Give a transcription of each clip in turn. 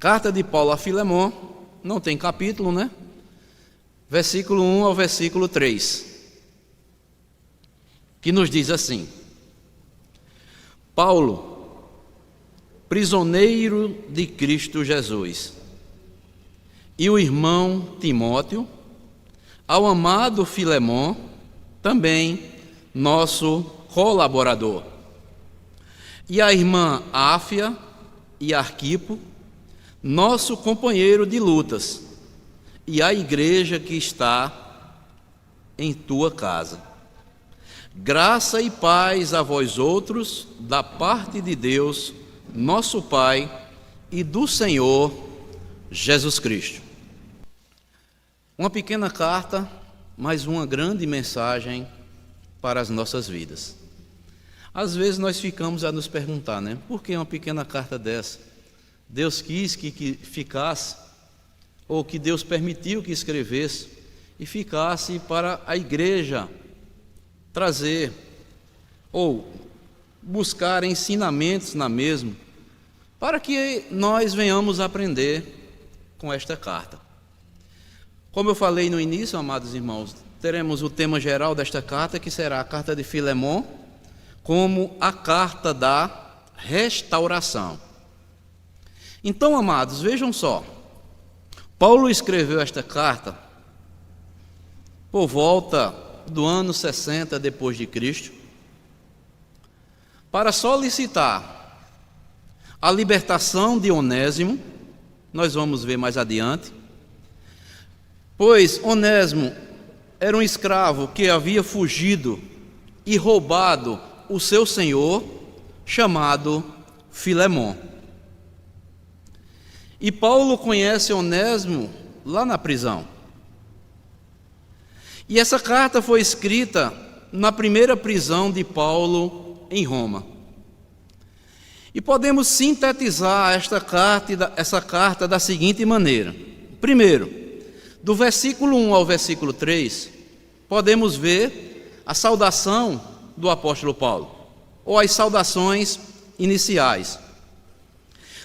Carta de Paulo a Filemon, não tem capítulo, né? Versículo 1 ao versículo 3, que nos diz assim: Paulo, prisioneiro de Cristo Jesus, e o irmão Timóteo, ao amado Filemon, também nosso colaborador, e a irmã Áfia e Arquipo, nosso companheiro de lutas, e a igreja que está em tua casa. Graça e paz a vós outros, da parte de Deus, nosso Pai, e do Senhor Jesus Cristo. Uma pequena carta, mas uma grande mensagem para as nossas vidas. Às vezes nós ficamos a nos perguntar, né? Por que uma pequena carta dessa? Deus quis que ficasse, ou que Deus permitiu que escrevesse e ficasse para a igreja trazer ou buscar ensinamentos na mesma, para que nós venhamos aprender com esta carta. Como eu falei no início, amados irmãos, teremos o tema geral desta carta, que será a carta de Filemon, como a carta da restauração. Então, amados, vejam só, Paulo escreveu esta carta por volta do ano 60 depois de Cristo, para solicitar a libertação de Onésimo. Nós vamos ver mais adiante, pois Onésimo era um escravo que havia fugido e roubado o seu senhor, chamado Filemon. E Paulo conhece Onésimo lá na prisão. E essa carta foi escrita na primeira prisão de Paulo em Roma. E podemos sintetizar essa carta da seguinte maneira. Primeiro, do versículo 1 ao versículo 3, podemos ver a saudação do apóstolo Paulo, ou as saudações iniciais.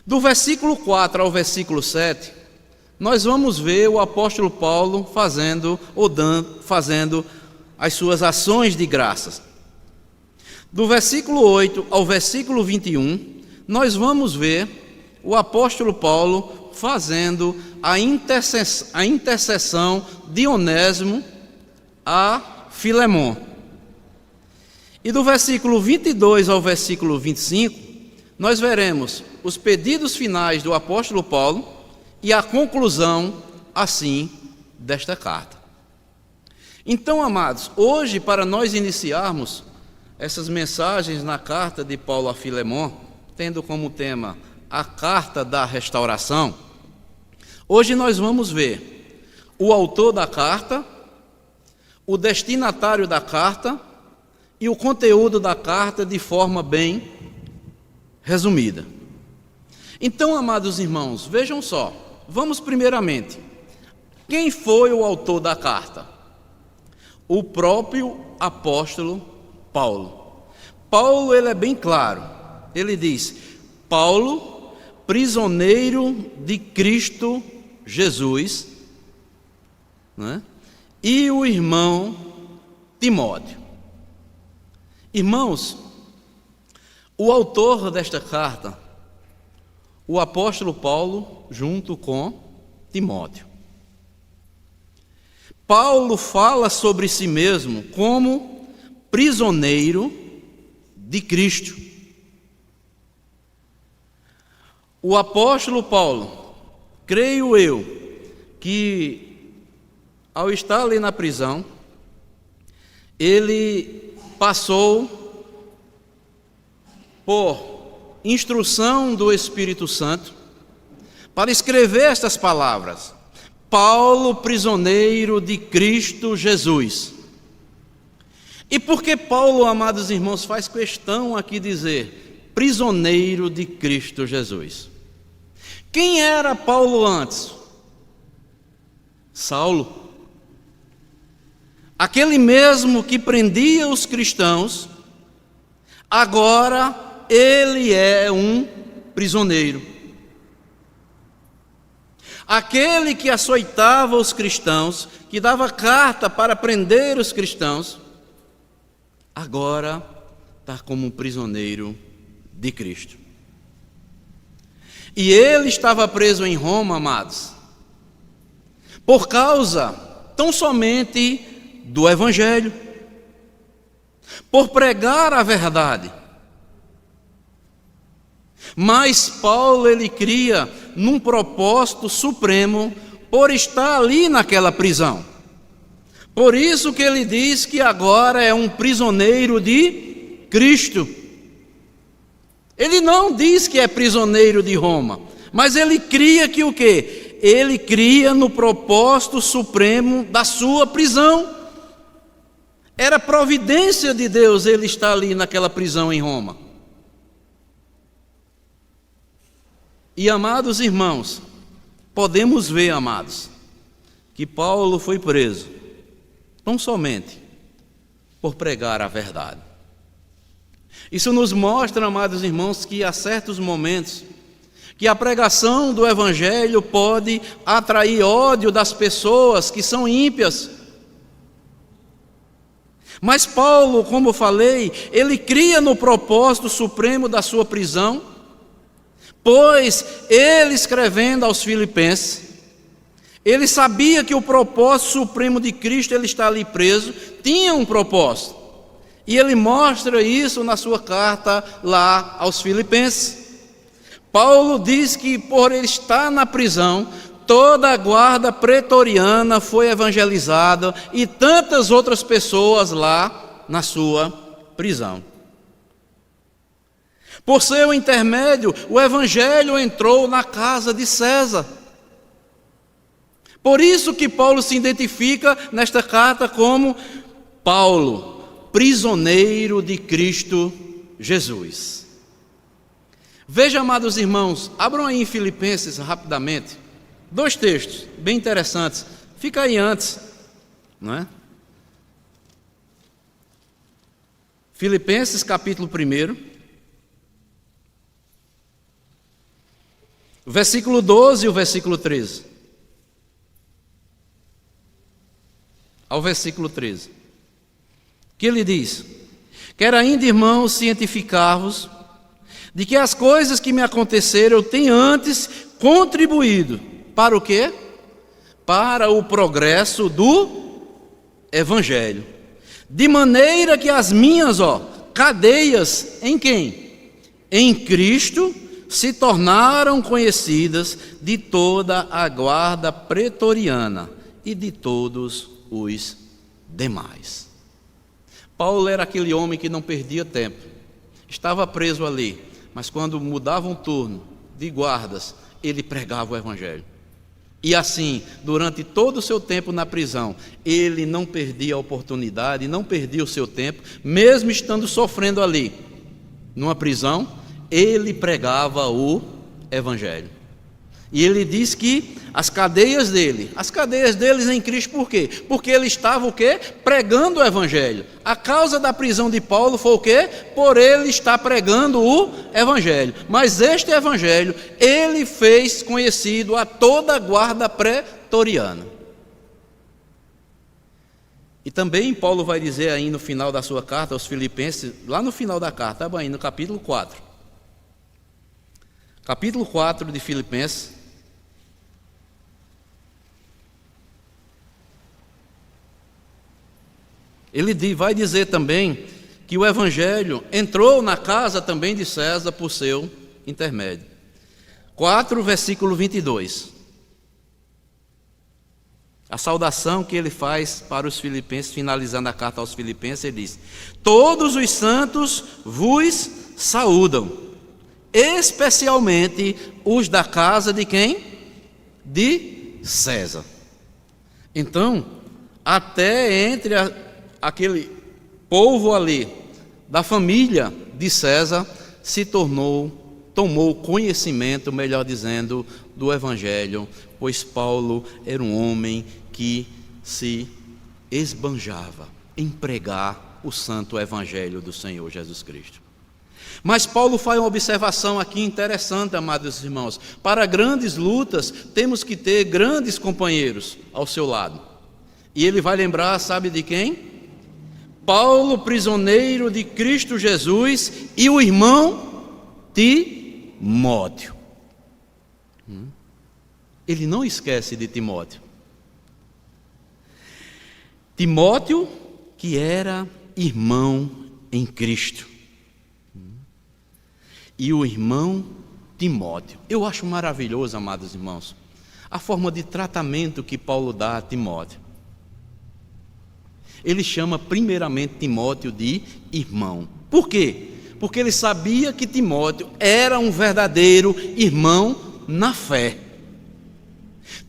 Do versículo 4 ao versículo 7, nós vamos ver o apóstolo Paulo fazendo as suas ações de graças. Do versículo 8 ao versículo 21, nós vamos ver o apóstolo Paulo fazendo a intercessão de Onésimo a Filemon. E do versículo 22 ao versículo 25, nós veremos os pedidos finais do apóstolo Paulo e a conclusão, assim, desta carta. Então, amados, hoje, para nós iniciarmos essas mensagens na carta de Paulo a Filemon, tendo como tema a carta da restauração, hoje nós vamos ver o autor da carta, o destinatário da carta e o conteúdo da carta de forma bem resumida. Então, amados irmãos, vejam só, vamos primeiramente, quem foi o autor da carta? O próprio apóstolo Paulo. Paulo, ele é bem claro, ele diz: Paulo, prisioneiro de Cristo Jesus, né? E o irmão Timóteo. Irmãos, o autor desta carta, o apóstolo Paulo, junto com Timóteo. Paulo fala sobre si mesmo como prisioneiro de Cristo. O apóstolo Paulo, creio eu, que ao estar ali na prisão, ele passou por instrução do Espírito Santo para escrever estas palavras: Paulo, prisioneiro de Cristo Jesus. E por que Paulo, amados irmãos, faz questão aqui de dizer prisioneiro de Cristo Jesus? Quem era Paulo antes? Saulo. Aquele mesmo que prendia os cristãos, agora ele é um prisioneiro. aquele que açoitava os cristãos, que dava carta para prender os cristãos, agora está como um prisioneiro de Cristo. E ele estava preso em Roma, amados, por causa tão somente do Evangelho, por pregar a verdade. Mas Paulo, ele cria num propósito supremo por estar ali naquela prisão. Por isso que ele diz que agora é um prisioneiro de Cristo. Ele não diz que é prisioneiro de Roma, mas ele cria que o quê? Ele cria no propósito supremo da sua prisão. Era providência de Deus ele estar ali naquela prisão em Roma. E, amados irmãos, podemos ver, amados, que Paulo foi preso tão somente por pregar a verdade. Isso nos mostra, amados irmãos, que há certos momentos que a pregação do Evangelho pode atrair ódio das pessoas que são ímpias. Mas Paulo, como eu falei, ele cria no propósito supremo da sua prisão, pois ele, escrevendo aos Filipenses, ele sabia que o propósito supremo de Cristo, ele está ali preso, tinha um propósito. E ele mostra isso na sua carta lá aos Filipenses. Paulo diz que por ele estar na prisão, toda a guarda pretoriana foi evangelizada e tantas outras pessoas lá na sua prisão. Por seu intermédio, o evangelho entrou na casa de César. Por isso que Paulo se identifica nesta carta como Paulo, prisioneiro de Cristo Jesus. Veja, amados irmãos, abram aí em Filipenses rapidamente, 2 textos bem interessantes. Fica aí antes, não é? Filipenses capítulo 1, versículo 12 e o versículo 13. Ao versículo 13. Que ele diz: quero ainda, irmãos, cientificar-vos de que as coisas que me aconteceram eu tenho antes contribuído. Para o quê? Para o progresso do Evangelho. De maneira que as minhas cadeias em quem? Em Cristo se tornaram conhecidas de toda a guarda pretoriana e de todos os demais. Paulo era aquele homem que não perdia tempo. Estava preso ali, mas quando mudava um turno de guardas, ele pregava o Evangelho. E assim, durante todo o seu tempo na prisão, ele não perdia a oportunidade, não perdia o seu tempo, mesmo estando sofrendo ali, numa prisão, ele pregava o Evangelho. E ele diz que as cadeias deles em Cristo, por quê? Porque ele estava o quê? Pregando o Evangelho. A causa da prisão de Paulo foi o quê? Por ele estar pregando o Evangelho. Mas este Evangelho, ele fez conhecido a toda a guarda pretoriana. E também Paulo vai dizer aí no final da sua carta aos Filipenses, lá no final da carta, estava aí no capítulo 4. Capítulo 4 de Filipenses. Ele vai dizer também que o Evangelho entrou na casa também de César por seu intermédio. 4, versículo 22. A saudação que ele faz para os filipenses, finalizando a carta aos Filipenses, ele diz: todos os santos vos saúdam, especialmente os da casa de quem? De César. Então, até entre aquele povo ali, da família de César, tomou conhecimento, melhor dizendo, do Evangelho, pois Paulo era um homem que se esbanjava em pregar o santo Evangelho do Senhor Jesus Cristo. Mas Paulo faz uma observação aqui interessante, amados irmãos. Para grandes lutas, temos que ter grandes companheiros ao seu lado. E ele vai lembrar, sabe de quem? Paulo, prisioneiro de Cristo Jesus, e o irmão Timóteo. Ele não esquece de Timóteo. Timóteo, que era irmão em Cristo. E o irmão Timóteo. Eu acho maravilhoso, amados irmãos, a forma de tratamento que Paulo dá a Timóteo. Ele chama primeiramente Timóteo de irmão. Por quê? Porque ele sabia que Timóteo era um verdadeiro irmão na fé.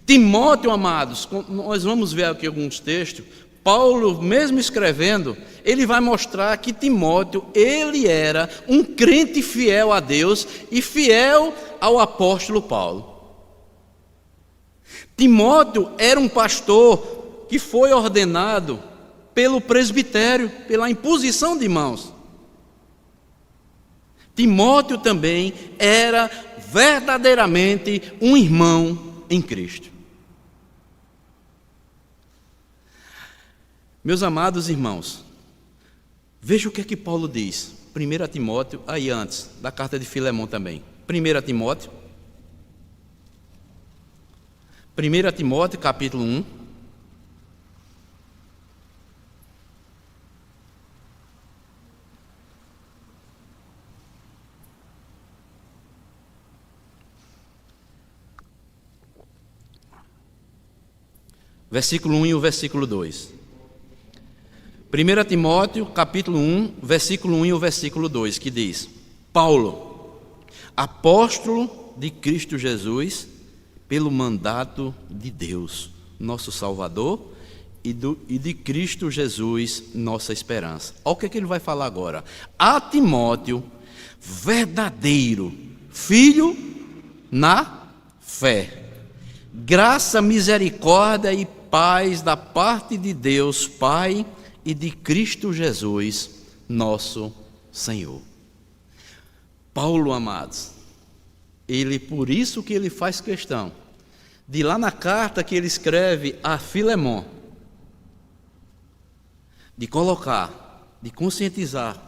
Timóteo, amados, nós vamos ver aqui alguns textos. Paulo, mesmo escrevendo, ele vai mostrar que Timóteo, ele era um crente fiel a Deus e fiel ao apóstolo Paulo. Timóteo era um pastor que foi ordenado pelo presbitério, pela imposição de mãos. Timóteo também era verdadeiramente um irmão em Cristo. Meus amados irmãos, veja o que é que Paulo diz. 1 Timóteo, aí antes, da carta de Filemão também. 1 Timóteo. 1 Timóteo, capítulo 1. Versículo 1 e o versículo 2. 1 Timóteo, capítulo 1, versículo 1 e o versículo 2, que diz: Paulo, apóstolo de Cristo Jesus, pelo mandato de Deus, nosso Salvador, e de Cristo Jesus, nossa esperança. Olha o que ele vai falar agora. A Timóteo, verdadeiro filho na fé, graça, misericórdia e paz da parte de Deus Pai e de Cristo Jesus, nosso Senhor. Paulo, amados, por isso que ele faz questão de lá na carta que ele escreve a Filemão, de colocar, de conscientizar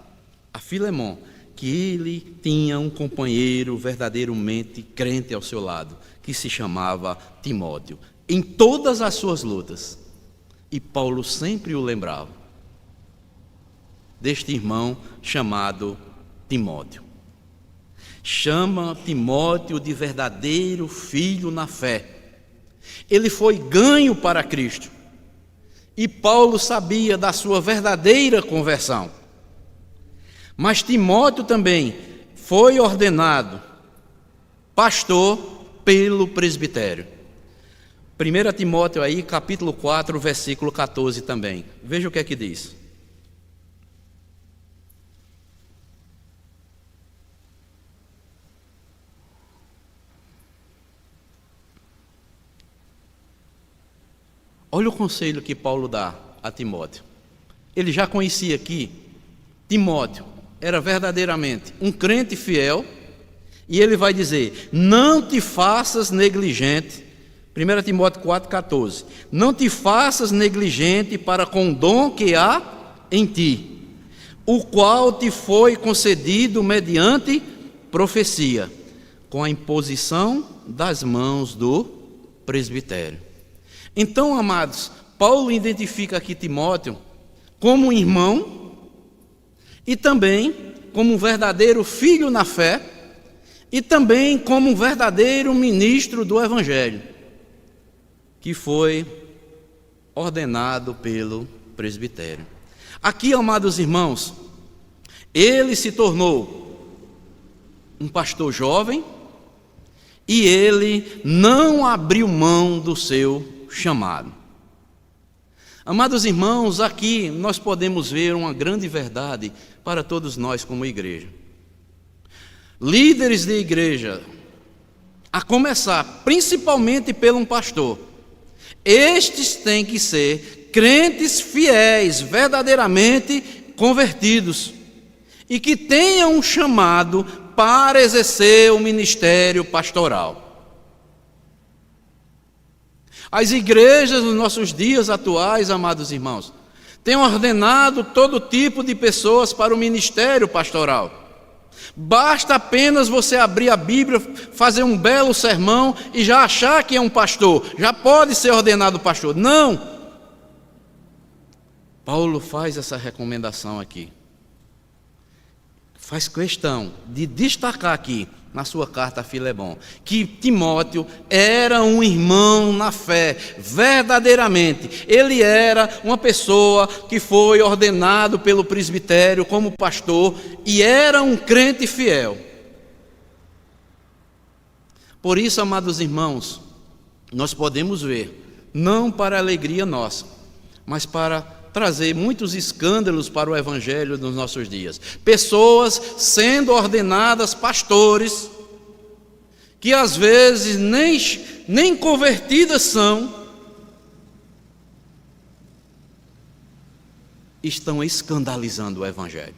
a Filemão que ele tinha um companheiro verdadeiramente crente ao seu lado, que se chamava Timóteo, em todas as suas lutas. E Paulo sempre o lembrava deste irmão chamado Timóteo. Chama Timóteo de verdadeiro filho na fé. Ele foi ganho para Cristo. E Paulo sabia da sua verdadeira conversão. Mas Timóteo também foi ordenado pastor pelo presbitério. 1 Timóteo aí, capítulo 4, versículo 14 também. Veja o que é que diz. Olha o conselho que Paulo dá a Timóteo. Ele já conhecia que Timóteo era verdadeiramente um crente fiel, e ele vai dizer: não te faças negligente. 1 Timóteo 4,14. Não te faças negligente para com o dom que há em ti, o qual te foi concedido mediante profecia, com a imposição das mãos do presbitério. Então, amados, Paulo identifica aqui Timóteo como um irmão e também como um verdadeiro filho na fé e também como um verdadeiro ministro do Evangelho, que foi ordenado pelo presbitério. Aqui, amados irmãos, ele se tornou um pastor jovem e ele não abriu mão do seu chamado. Amados irmãos, aqui nós podemos ver uma grande verdade para todos nós como igreja. Líderes de igreja, a começar principalmente pelo um pastor, estes têm que ser crentes fiéis, verdadeiramente convertidos. e que tenha um chamado para exercer o ministério pastoral. As igrejas nos nossos dias atuais, amados irmãos, têm ordenado todo tipo de pessoas para o ministério pastoral. Basta apenas você abrir a Bíblia, fazer um belo sermão e já achar que é um pastor, já pode ser ordenado pastor. Não! Paulo faz essa recomendação aqui. Faz questão de destacar aqui, na sua carta a Filemão, que Timóteo era um irmão na fé, verdadeiramente. Ele era uma pessoa que foi ordenado pelo presbitério como pastor e era um crente fiel. Por isso, amados irmãos, nós podemos ver, não para a alegria nossa, mas para trazer muitos escândalos para o evangelho nos nossos dias. Pessoas sendo ordenadas pastores, que às vezes nem convertidas são, estão escandalizando o evangelho.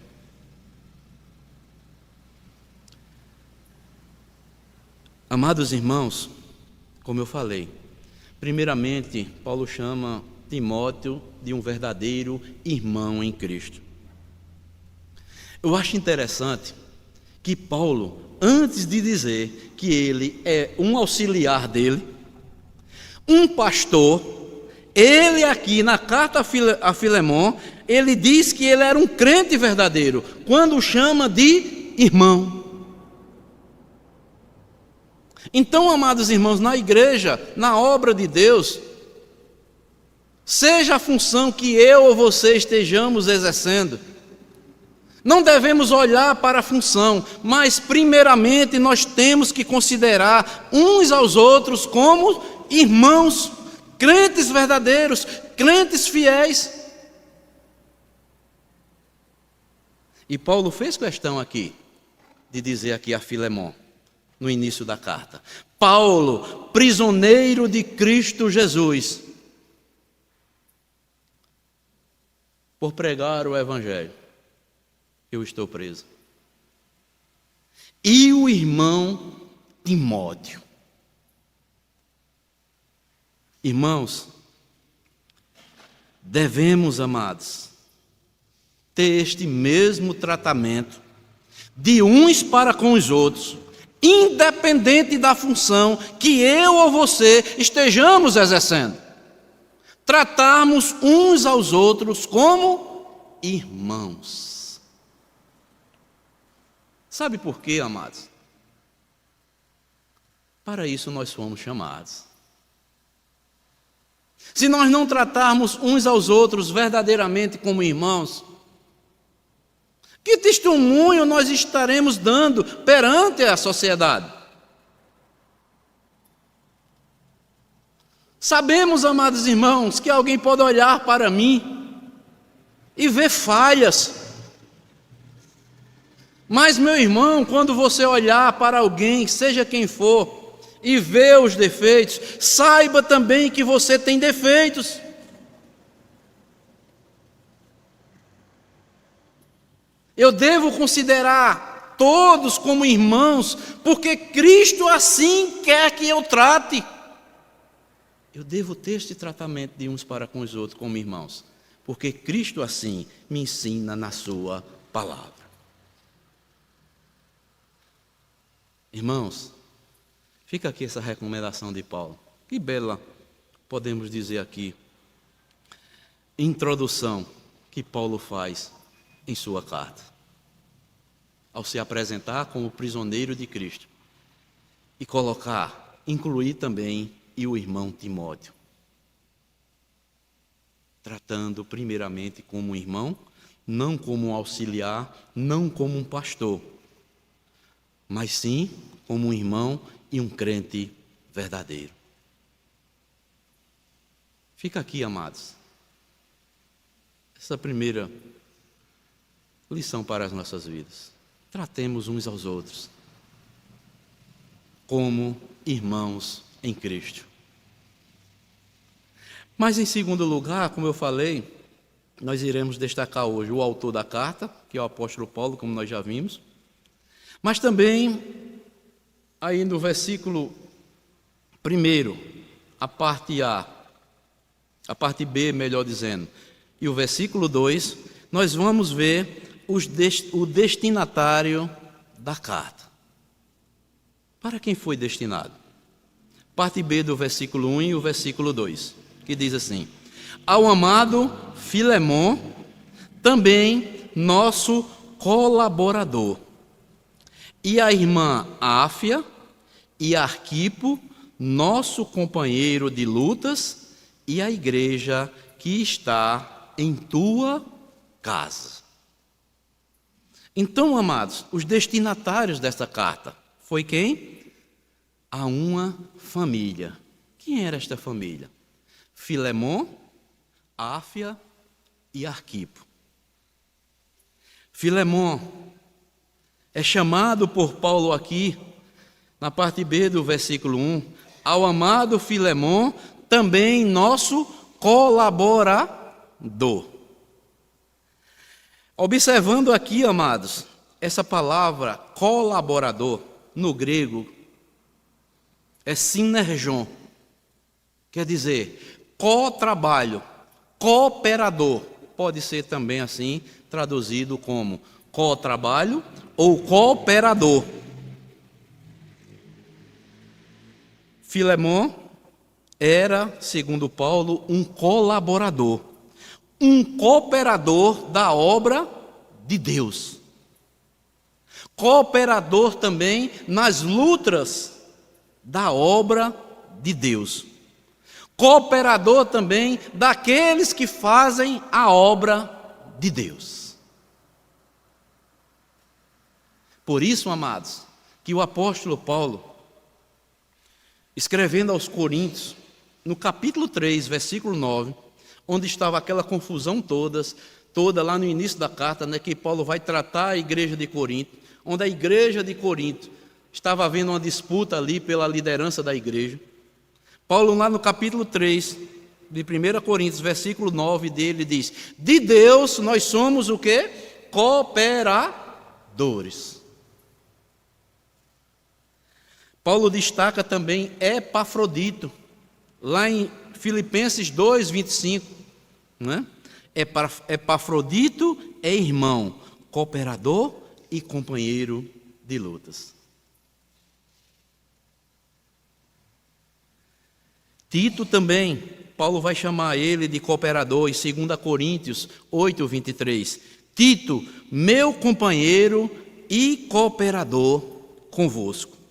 Amados irmãos, como eu falei, primeiramente, Paulo chama Timóteo de um verdadeiro irmão em Cristo. Eu acho interessante que Paulo, antes de dizer que ele é um auxiliar dele, um pastor, ele aqui na carta a Filemão, ele diz que ele era um crente verdadeiro, quando o chama de irmão. Então, amados irmãos, na igreja, na obra de Deus, seja a função que eu ou você estejamos exercendo, não devemos olhar para a função, mas primeiramente nós temos que considerar uns aos outros como irmãos, crentes verdadeiros, crentes fiéis. E Paulo fez questão aqui de dizer aqui a Filemão, no início da carta: Paulo, prisioneiro de Cristo Jesus, por pregar o evangelho, eu estou preso. E o irmão Timóteo. Irmãos, devemos, amados, ter este mesmo tratamento de uns para com os outros, independente da função que eu ou você estejamos exercendo. Tratarmos uns aos outros como irmãos. Sabe por quê, amados? Para isso nós fomos chamados. Se nós não tratarmos uns aos outros verdadeiramente como irmãos, que testemunho nós estaremos dando perante a sociedade? Sabemos, amados irmãos, que alguém pode olhar para mim e ver falhas. Mas, meu irmão, quando você olhar para alguém, seja quem for, e ver os defeitos, saiba também que você tem defeitos. Eu devo considerar todos como irmãos, porque Cristo assim quer que eu trate. Eu devo ter este tratamento de uns para com os outros como irmãos, porque Cristo assim me ensina na sua palavra. Irmãos, fica aqui essa recomendação de Paulo. Que bela, podemos dizer aqui, introdução que Paulo faz em sua carta, ao se apresentar como prisioneiro de Cristo e incluir também e o irmão Timóteo, tratando primeiramente como um irmão, não como um auxiliar, não como um pastor, mas sim como um irmão e um crente verdadeiro. Fica aqui, amados, essa primeira lição para as nossas vidas. Tratemos uns aos outros como irmãos em Cristo. Mas em segundo lugar, como eu falei, nós iremos destacar hoje o autor da carta, que é o apóstolo Paulo, como nós já vimos, mas também, aí no versículo 1, a parte A, a parte B, melhor dizendo, e o versículo 2, nós vamos ver o destinatário da carta. Para quem foi destinado? Parte B do versículo 1 e o versículo 2, que diz assim: ao amado Filemon, também nosso colaborador, e a irmã Áfia e Arquipo, nosso companheiro de lutas, e a igreja que está em tua casa. Então, amados, os destinatários desta carta foi quem? A uma família. Quem era esta família? Filemon, Áfia e Arquipo. Filemon é chamado por Paulo aqui, na parte B do versículo 1, ao amado Filemon, também nosso colaborador. Observando aqui, amados, essa palavra colaborador, no grego, é sinergon, quer dizer, co-trabalho, cooperador, pode ser também assim traduzido como co-trabalho ou cooperador. Filemon era, segundo Paulo, um colaborador, um cooperador da obra de Deus, cooperador também nas lutas da obra de Deus, cooperador também daqueles que fazem a obra de Deus. Por isso, amados, que o apóstolo Paulo, escrevendo aos Coríntios, no capítulo 3, versículo 9, onde estava aquela confusão toda lá no início da carta, né, que Paulo vai tratar a igreja de Corinto, onde a igreja de Corinto estava havendo uma disputa ali pela liderança da igreja. Paulo, lá no capítulo 3, de 1 Coríntios, versículo 9 dele, diz: de Deus nós somos o quê? Cooperadores. Paulo destaca também Epafrodito, lá em Filipenses 2, 25. Né? Epafrodito é irmão, cooperador e companheiro de lutas. Tito também, Paulo vai chamar ele de cooperador em 2 Coríntios 8, 23. Tito, meu companheiro e cooperador convosco.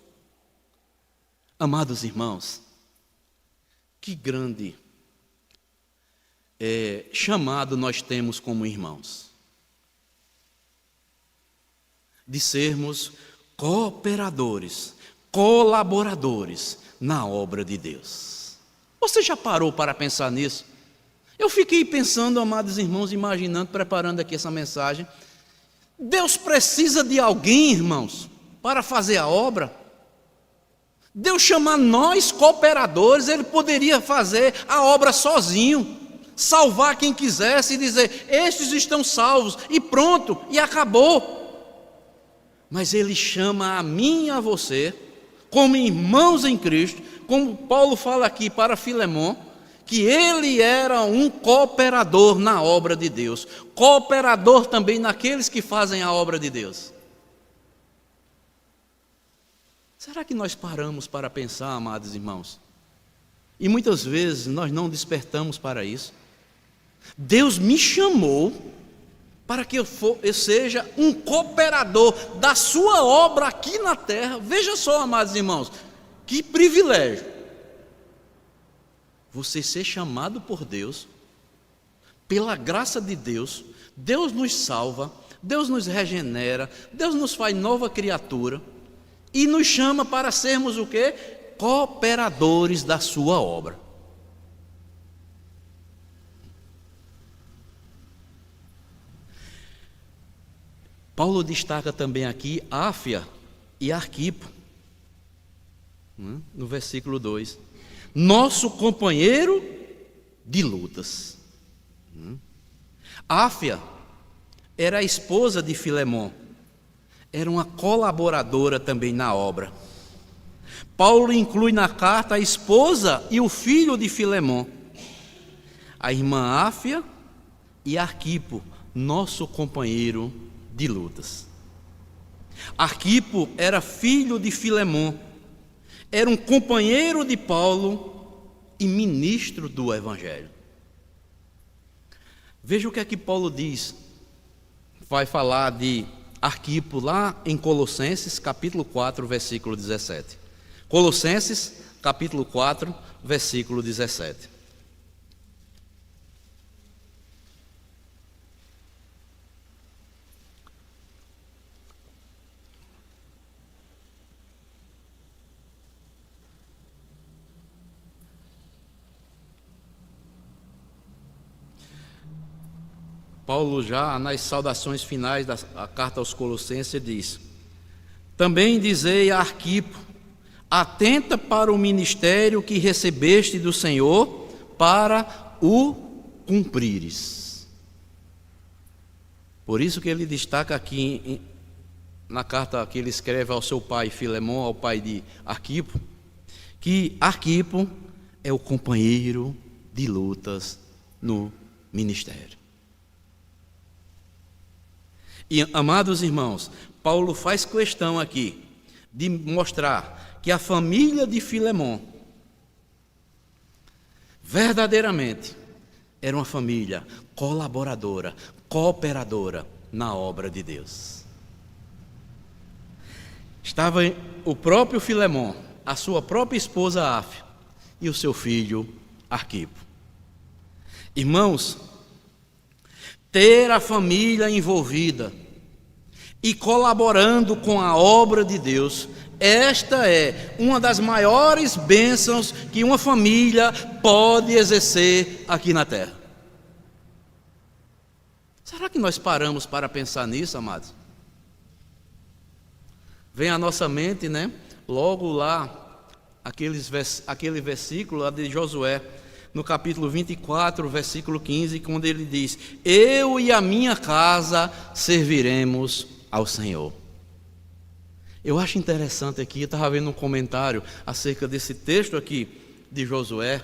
Amados irmãos, que grande chamado nós temos como irmãos, de sermos cooperadores, colaboradores na obra de Deus. Você já parou para pensar nisso? Eu fiquei pensando, amados irmãos, imaginando, preparando aqui essa mensagem. Deus precisa de alguém, irmãos, para fazer a obra. Deus chama nós cooperadores, Ele poderia fazer a obra sozinho, salvar quem quisesse e dizer, estes estão salvos, e pronto, e acabou. Mas Ele chama a mim e a você, como irmãos em Cristo, como Paulo fala aqui para Filemon, que ele era um cooperador na obra de Deus, cooperador também naqueles que fazem a obra de Deus. Será que nós paramos para pensar, amados irmãos? E muitas vezes nós não despertamos para isso. Deus me chamou para que eu seja um cooperador da sua obra aqui na terra. Veja só, amados irmãos, que privilégio. Você ser chamado por Deus, pela graça de Deus, Deus nos salva, Deus nos regenera, Deus nos faz nova criatura e nos chama para sermos o quê? Cooperadores da sua obra. Paulo destaca também aqui Áfia e Arquipo, no versículo 2. Nosso companheiro de lutas. Áfia era a esposa de Filemon, era uma colaboradora também na obra. Paulo inclui na carta a esposa e o filho de Filemon, a irmã Áfia e Arquipo, nosso companheiro de lutas. Arquipo era filho de Filemon, era um companheiro de Paulo e ministro do Evangelho. Veja o que é que Paulo diz, vai falar de Arquipo lá em Colossenses capítulo 4, versículo 17. Colossenses capítulo 4, versículo 17. Paulo, já nas saudações finais da carta aos Colossenses, diz: também dizei a Arquipo, atenta para o ministério que recebeste do Senhor, para o cumprires. Por isso que ele destaca aqui, na carta que ele escreve ao seu pai Filemon, ao pai de Arquipo, que Arquipo é o companheiro de lutas no ministério. E, amados irmãos, Paulo faz questão aqui de mostrar que a família de Filemon verdadeiramente era uma família colaboradora, cooperadora na obra de Deus. Estava o próprio Filemon, a sua própria esposa Áfia e o seu filho Arquipo. Irmãos, ter a família envolvida e colaborando com a obra de Deus, esta é uma das maiores bênçãos que uma família pode exercer aqui na terra. Será que nós paramos para pensar nisso, amados? Vem à nossa mente, logo lá, aquele versículo lá de Josué, no capítulo 24, versículo 15, quando ele diz: eu e a minha casa serviremos ao Senhor. Eu acho interessante aqui, eu estava vendo um comentário acerca desse texto aqui de Josué,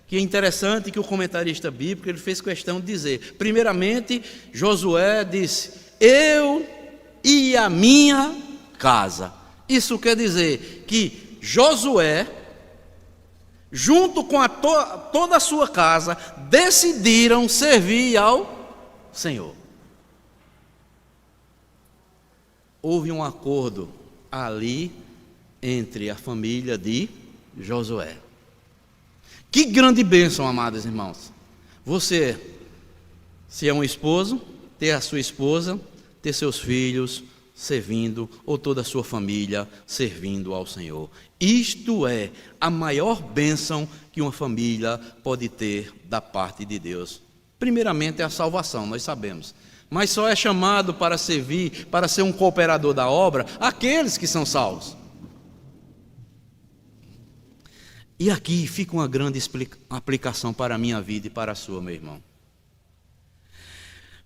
que é interessante que o comentarista bíblico ele fez questão de dizer, primeiramente, Josué disse: eu e a minha casa. Isso quer dizer que Josué, junto com toda a sua casa, decidiram servir ao Senhor. Houve um acordo ali entre a família de Josué. Que grande bênção, amados irmãos. Você, se é um esposo, ter a sua esposa, ter seus filhos servindo, ou toda a sua família servindo ao Senhor. Isto é a maior bênção que uma família pode ter da parte de Deus. Primeiramente é a salvação, nós sabemos. Mas só é chamado para servir, para ser um cooperador da obra, aqueles que são salvos. E aqui fica uma grande aplicação para a minha vida e para a sua, meu irmão.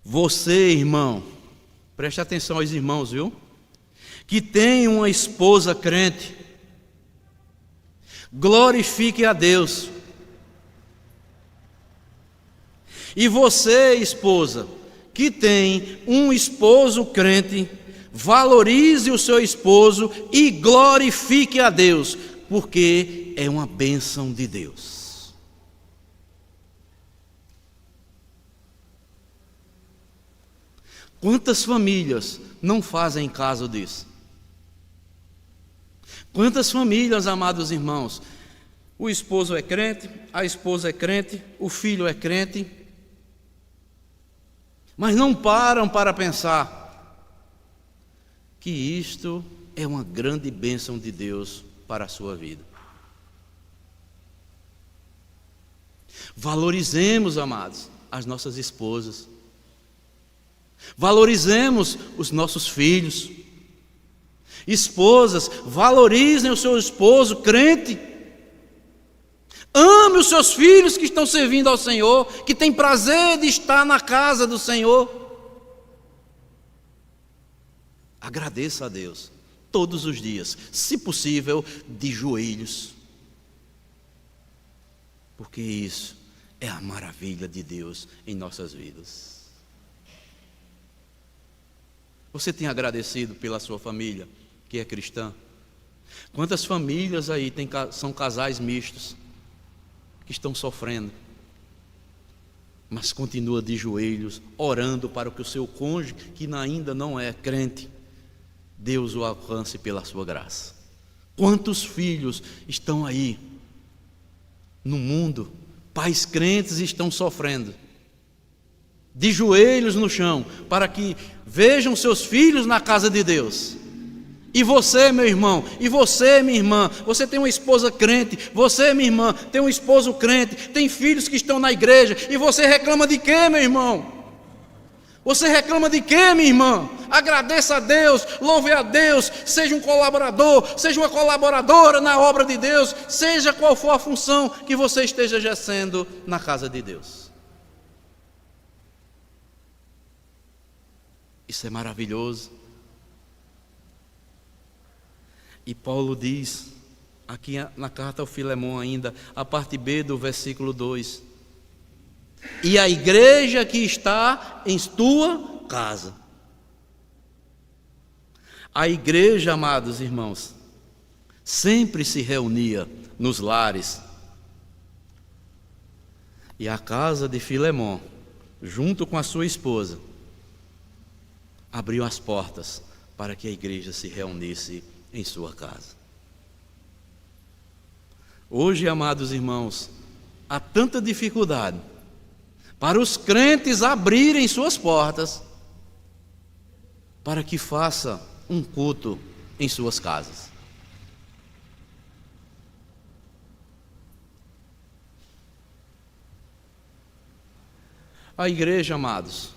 Você, irmão, preste atenção aos irmãos, viu? Que tem uma esposa crente, glorifique a Deus. E você, esposa, que tem um esposo crente, valorize o seu esposo e glorifique a Deus, porque é uma bênção de Deus. Quantas famílias não fazem caso disso? Quantas famílias, amados irmãos, o esposo é crente, a esposa é crente, o filho é crente, mas não param para pensar que isto é uma grande bênção de Deus para a sua vida. Valorizemos, amados, as nossas esposas. Valorizemos os nossos filhos. Esposas, valorizem o seu esposo crente. Ame Ame os seus filhos que estão servindo ao Senhor, que têm prazer de estar na casa do Senhor. Agradeça a Deus todos os dias, se possível, de joelhos, porque isso é a maravilha de Deus em nossas vidas. Você tem agradecido pela sua família, que é cristã? Quantas famílias aí são casais mistos, que estão sofrendo, mas continua de joelhos, orando para que o seu cônjuge, que ainda não é crente, Deus o alcance pela sua graça. Quantos filhos estão aí no mundo, pais crentes estão sofrendo, de joelhos no chão, para que vejam seus filhos na casa de Deus. E você, meu irmão, e você, minha irmã, você tem uma esposa crente, você, minha irmã, tem um esposo crente, tem filhos que estão na igreja, e você reclama de quê, meu irmão? Você reclama de quê, minha irmã? Agradeça a Deus, louve a Deus, seja um colaborador, seja uma colaboradora na obra de Deus, seja qual for a função que você esteja exercendo na casa de Deus. Isso é maravilhoso. E Paulo diz, aqui na carta ao Filemão ainda, a parte B do versículo 2, e a igreja que está em tua casa. A igreja, amados irmãos, sempre se reunia nos lares. E a casa de Filemão, junto com a sua esposa, abriu as portas para que a igreja se reunisse em sua casa. Hoje, amados irmãos, há tanta dificuldade para os crentes abrirem suas portas para que faça um culto em suas casas. A igreja, amados,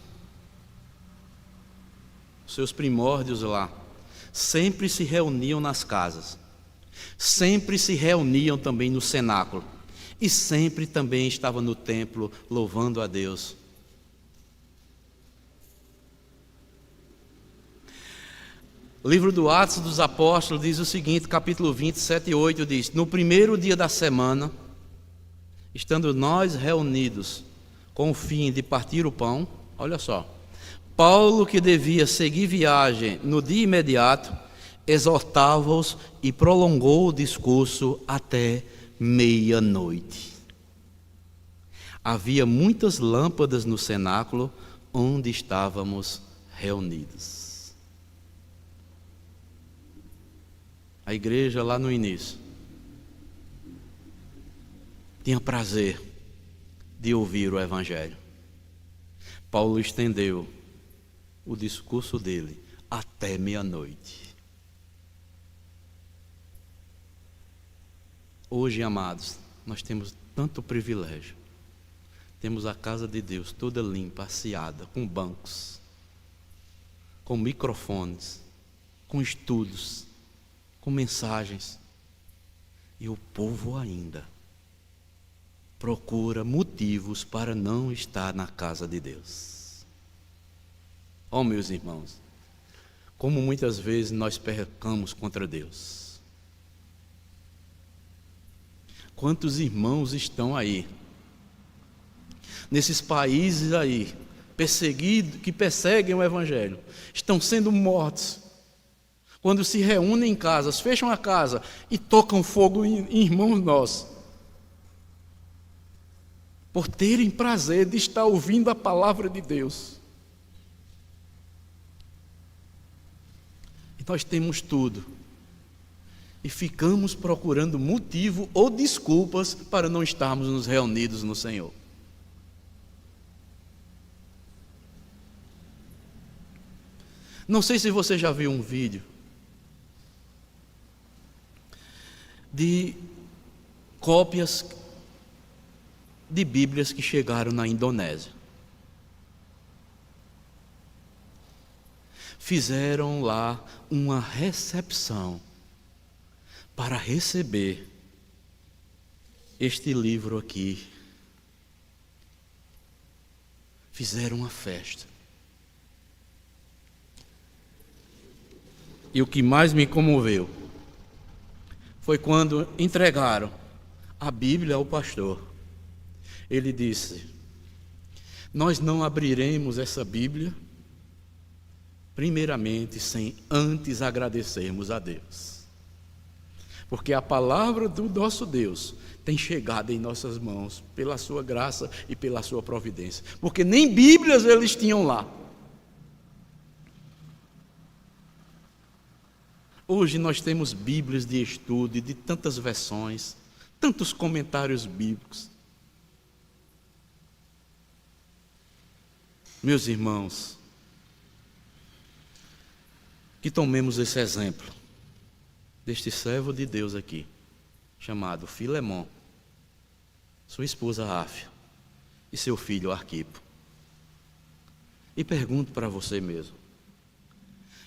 seus primórdios lá, sempre se reuniam nas casas, sempre se reuniam também no cenáculo, e sempre também estava no templo louvando a Deus. O livro do Atos dos Apóstolos diz o seguinte, capítulo 20, 7 e 8, diz: no primeiro dia da semana, estando nós reunidos com o fim de partir o pão, olha só, Paulo, que devia seguir viagem no dia imediato, exortava-os e prolongou o discurso até meia-noite. Havia muitas lâmpadas no cenáculo onde estávamos reunidos. A igreja lá no início tinha prazer de ouvir o Evangelho. Paulo estendeu o discurso dele até meia-noite. Hoje, amados, nós temos tanto privilégio. Temos a casa de Deus toda limpa, asseada, com bancos, com microfones, com estudos, com mensagens. E o povo ainda procura motivos para não estar na casa de Deus. Oh, meus irmãos, como muitas vezes nós pecamos contra Deus. Quantos irmãos estão aí, nesses países aí, perseguidos, que perseguem o Evangelho, estão sendo mortos, quando se reúnem em casas, fecham a casa e tocam fogo em irmãos nossos, por terem prazer de estar ouvindo a palavra de Deus. E nós temos tudo, e ficamos procurando motivo ou desculpas para não estarmos nos reunidos no Senhor. Não sei se você já viu um vídeo de cópias de Bíblias que chegaram na Indonésia. Fizeram lá uma recepção para receber este livro aqui. Fizeram uma festa. E o que mais me comoveu foi quando entregaram a Bíblia ao pastor. Ele disse: nós não abriremos essa Bíblia primeiramente sem antes agradecermos a Deus, porque a palavra do nosso Deus tem chegado em nossas mãos pela sua graça e pela sua providência, porque nem Bíblias eles tinham lá. Hoje nós temos Bíblias de estudo, de tantas versões, tantos comentários bíblicos. Meus irmãos, que tomemos esse exemplo deste servo de Deus aqui, chamado Filemão, sua esposa Áfia e seu filho Arquipo. E pergunto para você mesmo: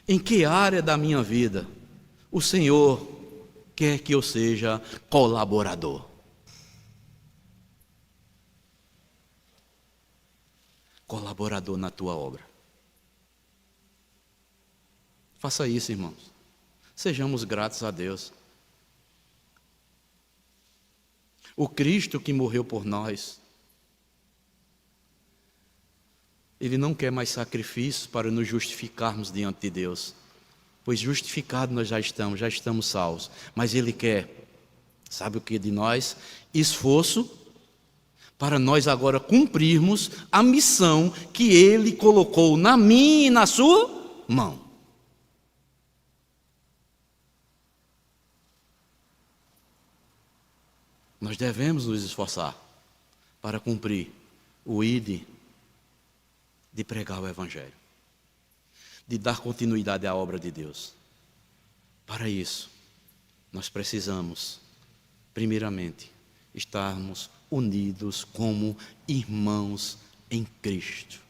em que área da minha vida o Senhor quer que eu seja colaborador? Colaborador na tua obra. Faça isso, irmãos. Sejamos gratos a Deus. O Cristo que morreu por nós, Ele não quer mais sacrifícios para nos justificarmos diante de Deus, pois justificados nós já estamos salvos. Mas Ele quer, sabe o que de nós? Esforço para nós agora cumprirmos a missão que Ele colocou na minha e na sua mão. Nós devemos nos esforçar para cumprir o ide de pregar o Evangelho, de dar continuidade à obra de Deus. Para isso, nós precisamos, primeiramente, estarmos unidos como irmãos em Cristo.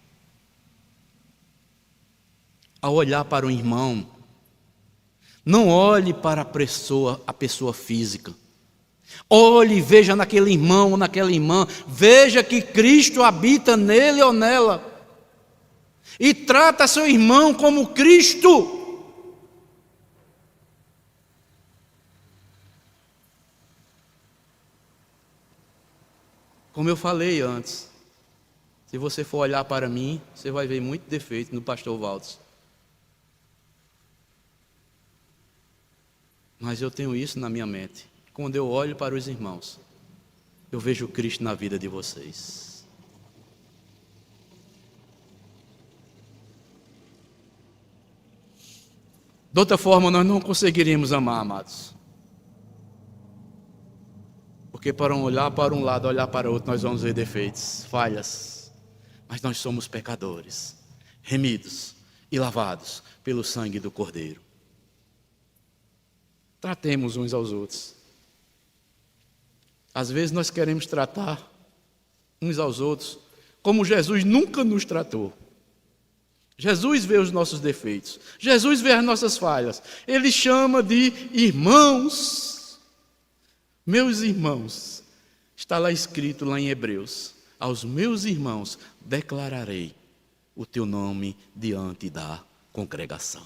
Ao olhar para o irmão, não olhe para a pessoa física. Olhe e veja naquele irmão ou naquela irmã, veja que Cristo habita nele ou nela. E trata seu irmão como Cristo. Como eu falei antes, se você for olhar para mim, você vai ver muito defeito no pastor Valdes. Mas eu tenho isso na minha mente. Quando eu olho para os irmãos, eu vejo Cristo na vida de vocês. De outra forma, nós não conseguiríamos amar, amados. Porque para olhar para um lado, olhar para o outro, nós vamos ver defeitos, falhas. Mas nós somos pecadores, remidos e lavados pelo sangue do Cordeiro. Tratemos uns aos outros. Às vezes nós queremos tratar uns aos outros como Jesus nunca nos tratou. Jesus vê os nossos defeitos, Jesus vê as nossas falhas. Ele chama de irmãos. Meus irmãos, está lá escrito lá em Hebreus: aos meus irmãos declararei o teu nome diante da congregação.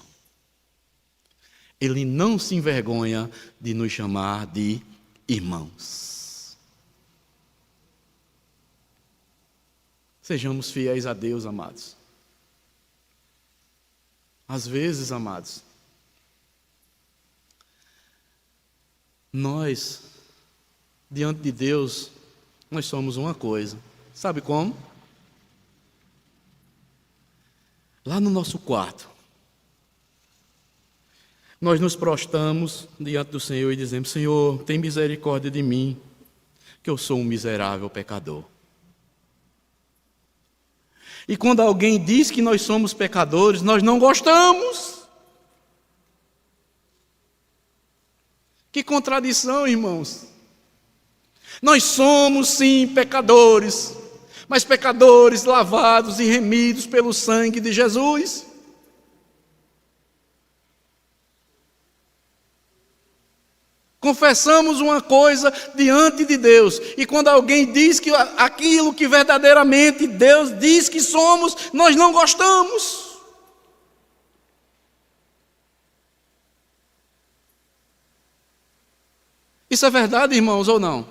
Ele não se envergonha de nos chamar de irmãos. Sejamos fiéis a Deus, amados. Às vezes, amados, nós, diante de Deus, nós somos uma coisa. Sabe como? Lá no nosso quarto, nós nos prostramos diante do Senhor e dizemos: Senhor, tem misericórdia de mim, que eu sou um miserável pecador. E quando alguém diz que nós somos pecadores, nós não gostamos. Que contradição, irmãos. Nós somos sim pecadores, mas pecadores lavados e remidos pelo sangue de Jesus. confessamos uma coisa diante de Deus, e quando alguém diz que aquilo que verdadeiramente Deus diz que somos, nós não gostamos. Isso é verdade, irmãos, ou não?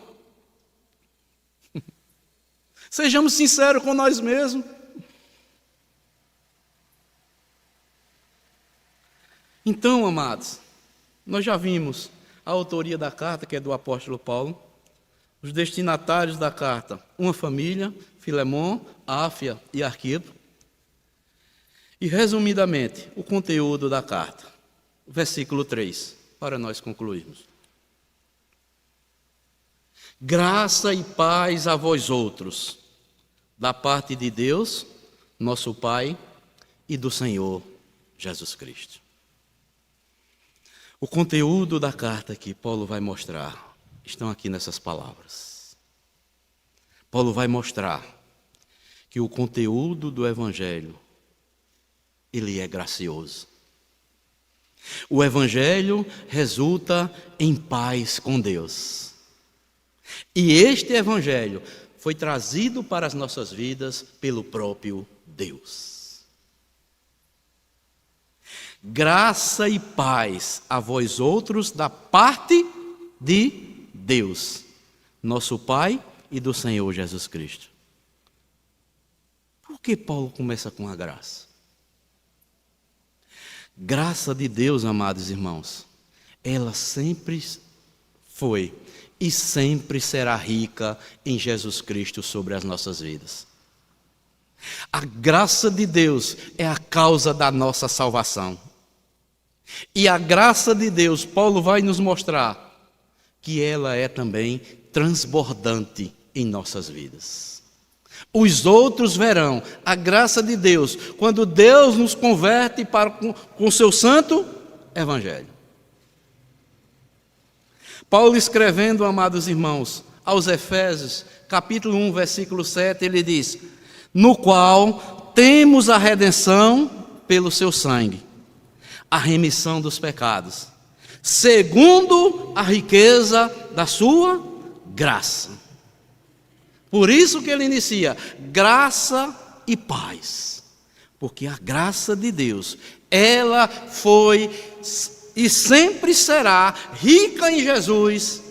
Sejamos sinceros com nós mesmos. Então, amados, nós já vimos a autoria da carta, que é do apóstolo Paulo, os destinatários da carta, uma família, Filemon, Áfia e Arquipo. E, resumidamente, o conteúdo da carta, versículo 3, para nós concluirmos. Graça e paz a vós outros, da parte de Deus, nosso Pai, e do Senhor Jesus Cristo. O conteúdo da carta que Paulo vai mostrar estão aqui nessas palavras. Paulo vai mostrar que o conteúdo do Evangelho, ele é gracioso. O Evangelho resulta em paz com Deus. E este Evangelho foi trazido para as nossas vidas pelo próprio Deus. Graça e paz a vós outros da parte de Deus, nosso Pai e do Senhor Jesus Cristo. Por que Paulo começa com a graça? Graça de Deus, amados irmãos, ela sempre foi e sempre será rica em Jesus Cristo sobre as nossas vidas. A graça de Deus é a causa da nossa salvação. E a graça de Deus, Paulo vai nos mostrar que ela é também transbordante em nossas vidas. Os outros verão a graça de Deus quando Deus nos converte com o seu santo Evangelho. Paulo escrevendo, amados irmãos, aos Efésios, capítulo 1, versículo 7, ele diz: no qual temos a redenção pelo seu sangue, a remissão dos pecados, segundo a riqueza da sua graça. Por isso que ele inicia, graça e paz, porque a graça de Deus, ela foi e sempre será rica em Jesus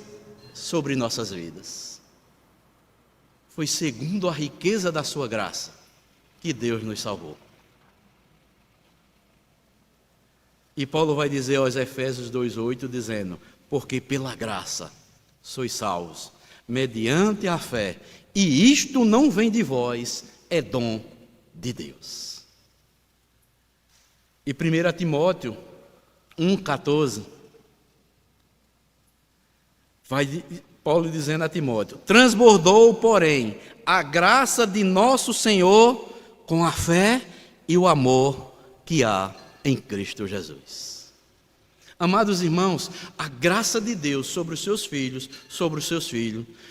sobre nossas vidas. Foi segundo a riqueza da sua graça que Deus nos salvou. E Paulo vai dizer aos Efésios 2,8, dizendo: porque pela graça sois salvos, mediante a fé, e isto não vem de vós, é dom de Deus. E 1 Timóteo 1,14, vai Paulo dizendo a Timóteo: transbordou, porém, a graça de nosso Senhor com a fé e o amor que há em Cristo Jesus. Amados irmãos, a graça de Deus sobre os seus filhos,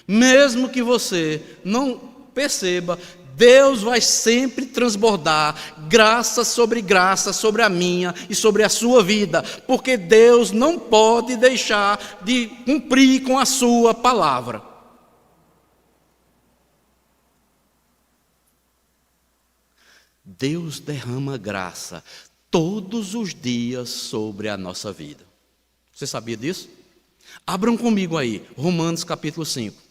mesmo que você não perceba, Deus vai sempre transbordar graça sobre a minha e sobre a sua vida, porque Deus não pode deixar de cumprir com a sua palavra. Deus derrama graça todos os dias sobre a nossa vida. Você sabia disso? Abram comigo aí, Romanos capítulo 5.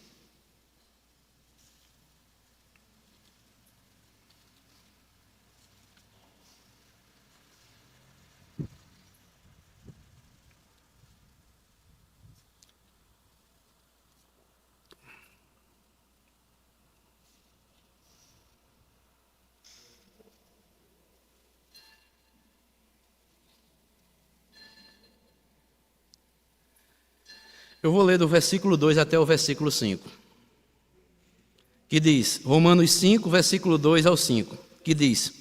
Eu vou ler do versículo 2 até o versículo 5, que diz, Romanos 5, versículo 2 ao 5, que diz: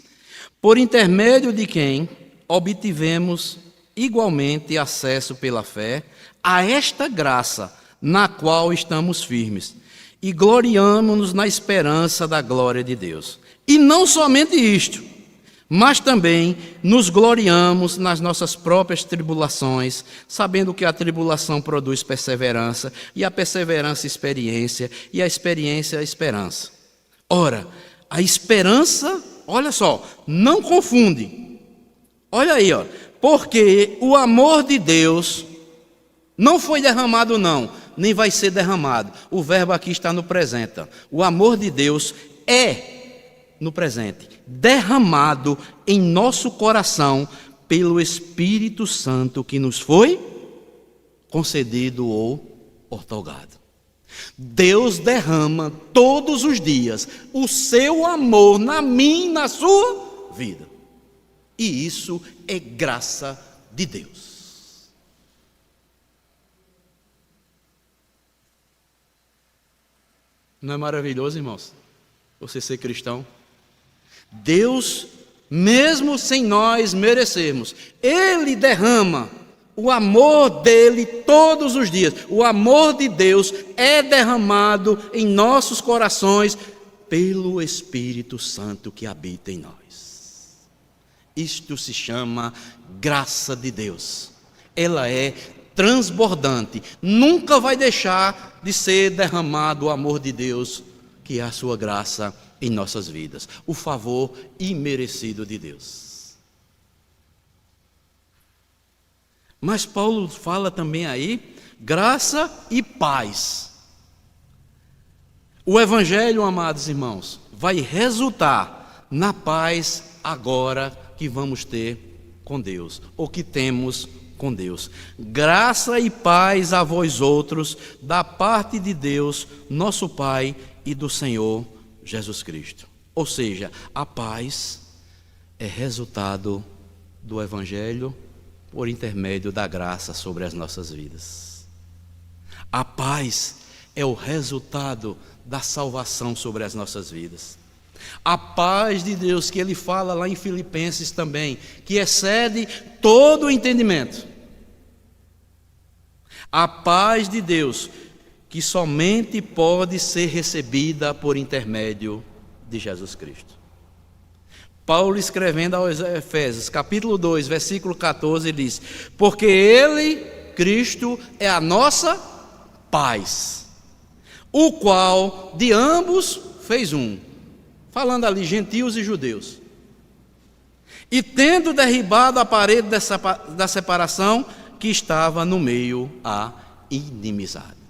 por intermédio de quem obtivemos igualmente acesso pela fé a esta graça na qual estamos firmes e gloriamo-nos na esperança da glória de Deus. E não somente isto, Mas também nos gloriamos nas nossas próprias tribulações, sabendo que a tribulação produz perseverança, e a perseverança experiência, e a experiência esperança. Ora, a esperança, olha só, não confunde. Olha aí, ó, porque o amor de Deus não foi derramado não, nem vai ser derramado. O verbo aqui está no presente. O amor de Deus é no presente, derramado em nosso coração pelo Espírito Santo que nos foi concedido ou outorgado. Deus derrama todos os dias o seu amor na minha e na sua vida. E isso é graça de Deus. Não é maravilhoso, irmãos? Você ser cristão? Deus, mesmo sem nós merecermos, Ele derrama o amor dEle todos os dias. O amor de Deus é derramado em nossos corações pelo Espírito Santo que habita em nós. Isto se chama graça de Deus. Ela é transbordante. Nunca vai deixar de ser derramado o amor de Deus, que é a sua graça em nossas vidas, o favor imerecido de Deus. Mas Paulo fala também aí, graça e paz. O Evangelho, amados irmãos, vai resultar na paz agora que vamos ter com Deus, ou que temos com Deus. Graça e paz a vós outros, da parte de Deus, nosso Pai e do Senhor Jesus Cristo. Ou seja, a paz é resultado do Evangelho por intermédio da graça sobre as nossas vidas. A paz é o resultado da salvação sobre as nossas vidas. A paz de Deus que ele fala lá em Filipenses também, que excede todo o entendimento. A paz de Deus que somente pode ser recebida por intermédio de Jesus Cristo. Paulo, escrevendo aos Efésios, capítulo 2, versículo 14, diz: porque Ele, Cristo, é a nossa paz, o qual de ambos fez um, falando ali gentios e judeus, e tendo derribado a parede da separação que estava no meio, a inimizade.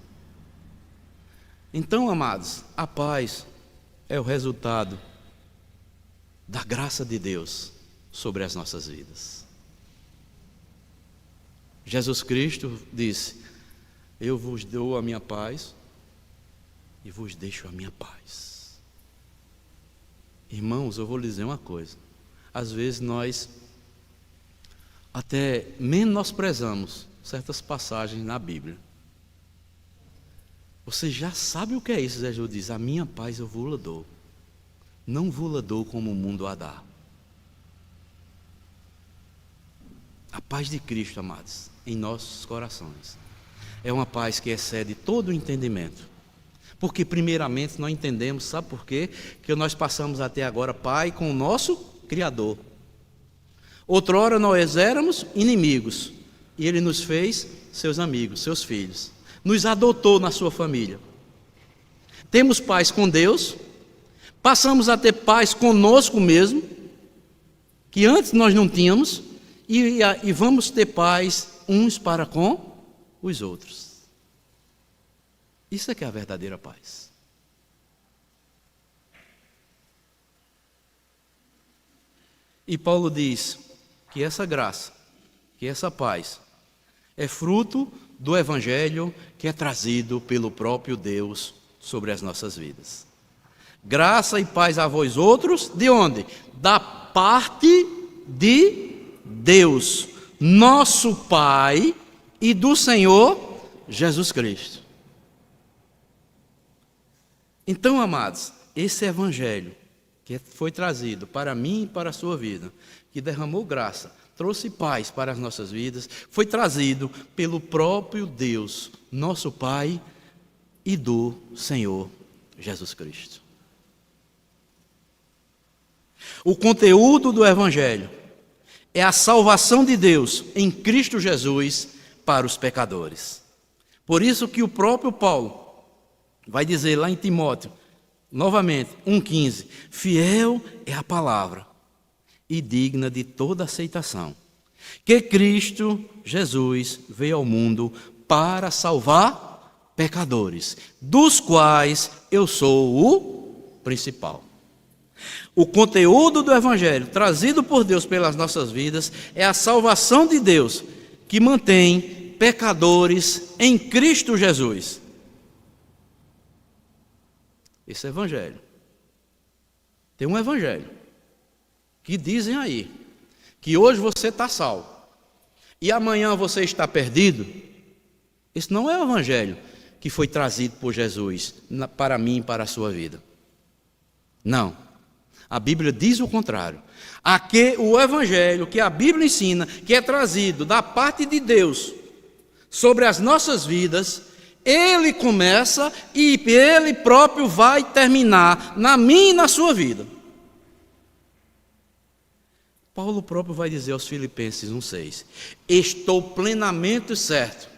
Então, amados, a paz é o resultado da graça de Deus sobre as nossas vidas. Jesus Cristo disse: eu vos dou a minha paz e vos deixo a minha paz. Irmãos, eu vou lhes dizer uma coisa. Às vezes nós até menosprezamos certas passagens na Bíblia. Você já sabe o que é isso? Jesus diz: a minha paz eu vos dou, não vos dou como o mundo a dá. A paz de Cristo, amados, em nossos corações, é uma paz que excede todo o entendimento. Porque primeiramente nós entendemos, sabe por quê? Que nós passamos até agora Pai com o nosso Criador. Outrora nós éramos inimigos, e Ele nos fez seus amigos, seus filhos. Nos adotou na sua família. Temos paz com Deus, passamos a ter paz conosco mesmo, que antes nós não tínhamos, e vamos ter paz uns para com os outros. Isso é que é a verdadeira paz. E Paulo diz que essa graça, que essa paz, é fruto do Evangelho que é trazido pelo próprio Deus sobre as nossas vidas. Graça e paz a vós outros, de onde? Da parte de Deus, nosso Pai, e do Senhor Jesus Cristo. Então, amados, esse Evangelho que foi trazido para mim e para a sua vida, que derramou graça, trouxe paz para as nossas vidas, foi trazido pelo próprio Deus, nosso Pai, e do Senhor Jesus Cristo. O conteúdo do Evangelho é a salvação de Deus em Cristo Jesus para os pecadores. Por isso que o próprio Paulo vai dizer lá em Timóteo, novamente, 1,15: fiel é a palavra e digna de toda aceitação, que Cristo Jesus veio ao mundo para salvar pecadores, dos quais eu sou o principal. O conteúdo do Evangelho, trazido por Deus pelas nossas vidas, é a salvação de Deus, que mantém pecadores em Cristo Jesus. Esse Evangelho. Tem um Evangelho que dizem aí que hoje você está salvo e amanhã você está perdido. Esse não é o Evangelho que foi trazido por Jesus para mim e para a sua vida. Não. A Bíblia diz o contrário. Aqui, o Evangelho que a Bíblia ensina, que é trazido da parte de Deus sobre as nossas vidas, ele começa e ele próprio vai terminar na minha e na sua vida. Paulo próprio vai dizer aos Filipenses 1,6: estou plenamente certo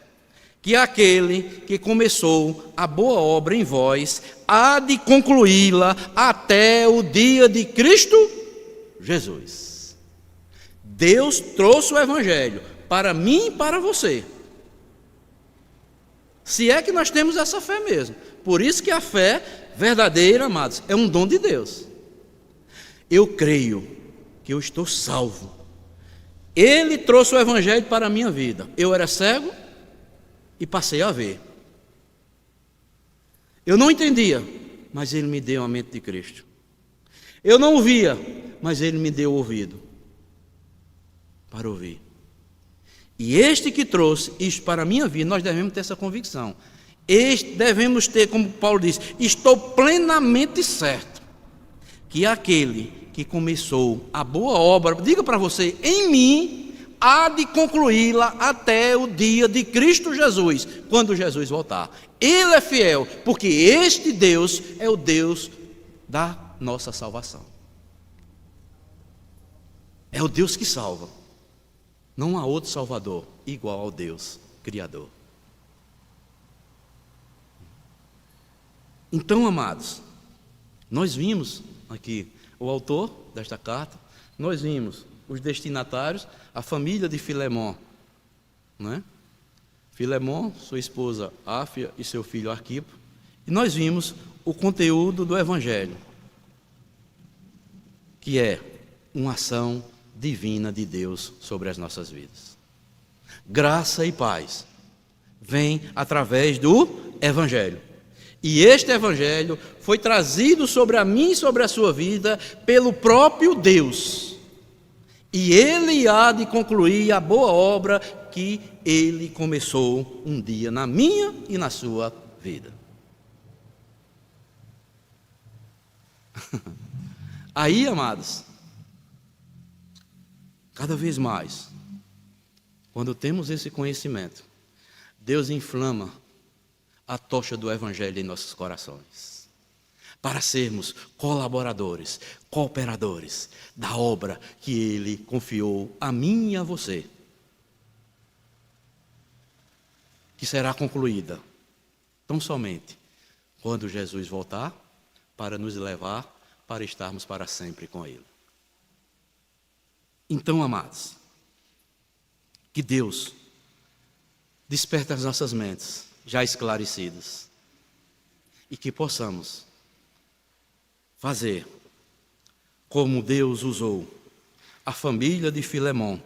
que aquele que começou a boa obra em vós há de concluí-la até o dia de Cristo Jesus. Deus trouxe o Evangelho para mim e para você. Se é que nós temos essa fé mesmo. Por isso que a fé verdadeira, amados, é um dom de Deus. Eu creio que eu estou salvo. Ele trouxe o Evangelho para a minha vida. Eu era cego e passei a ver. Eu não entendia, mas Ele me deu a mente de Cristo. Eu não ouvia, mas Ele me deu o ouvido para ouvir. E este que trouxe isto para a minha vida, nós devemos ter essa convicção. Devemos ter, como Paulo diz, estou plenamente certo que aquele que começou a boa obra, diga para você, em mim, há de concluí-la até o dia de Cristo Jesus, quando Jesus voltar. Ele é fiel, porque este Deus é o Deus da nossa salvação. É o Deus que salva. Não há outro Salvador igual ao Deus Criador. Então, amados, nós vimos aqui o autor desta carta, nós vimos os destinatários, a família de Filemon, não é? Filemon, sua esposa Áfia e seu filho Arquipo, e nós vimos o conteúdo do Evangelho, que é uma ação divina de Deus sobre as nossas vidas. Graça e paz vem através do Evangelho. E este Evangelho foi trazido sobre a mim e sobre a sua vida pelo próprio Deus. E Ele há de concluir a boa obra que Ele começou um dia na minha e na sua vida. Aí, amados, cada vez mais, quando temos esse conhecimento, Deus inflama a tocha do Evangelho em nossos corações, para sermos colaboradores, cooperadores da obra que Ele confiou a mim e a você, que será concluída tão somente quando Jesus voltar para nos levar para estarmos para sempre com Ele. Então, amados, que Deus desperte as nossas mentes já esclarecidas e que possamos fazer como Deus usou a família de Filemon,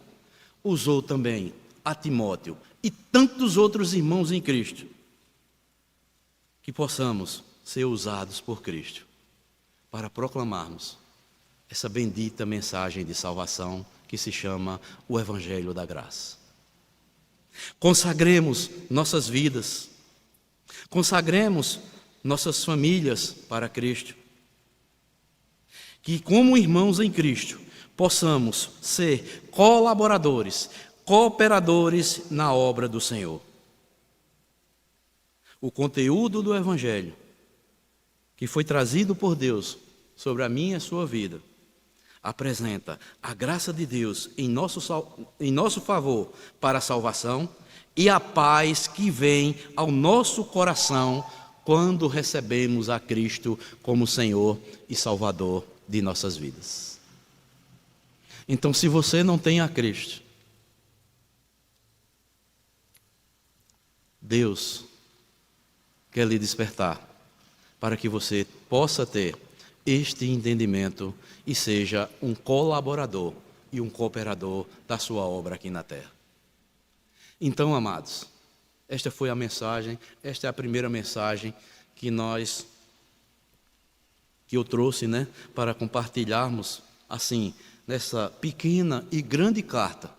usou também a Timóteo e tantos outros irmãos em Cristo, que possamos ser usados por Cristo para proclamarmos essa bendita mensagem de salvação que se chama o Evangelho da Graça. Consagremos nossas vidas, consagremos nossas famílias para Cristo, que como irmãos em Cristo possamos ser colaboradores, cooperadores na obra do Senhor. O conteúdo do Evangelho que foi trazido por Deus sobre a minha e a sua vida apresenta a graça de Deus em nosso favor para a salvação e a paz que vem ao nosso coração quando recebemos a Cristo como Senhor e Salvador de nossas vidas. Então, se você não tem a Cristo, Deus quer lhe despertar para que você possa ter este entendimento e seja um colaborador e um cooperador da sua obra aqui na terra. Então, amados, esta foi a mensagem, esta é a primeira mensagem que eu trouxe, para compartilharmos assim nessa pequena e grande carta.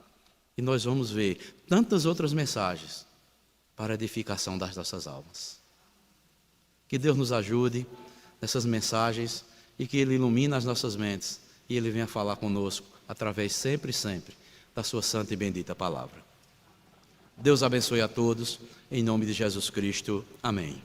E nós vamos ver tantas outras mensagens para a edificação das nossas almas. Que Deus nos ajude nessas mensagens e que Ele ilumine as nossas mentes e Ele venha falar conosco através sempre da sua santa e bendita palavra. Deus abençoe a todos, em nome de Jesus Cristo. Amém.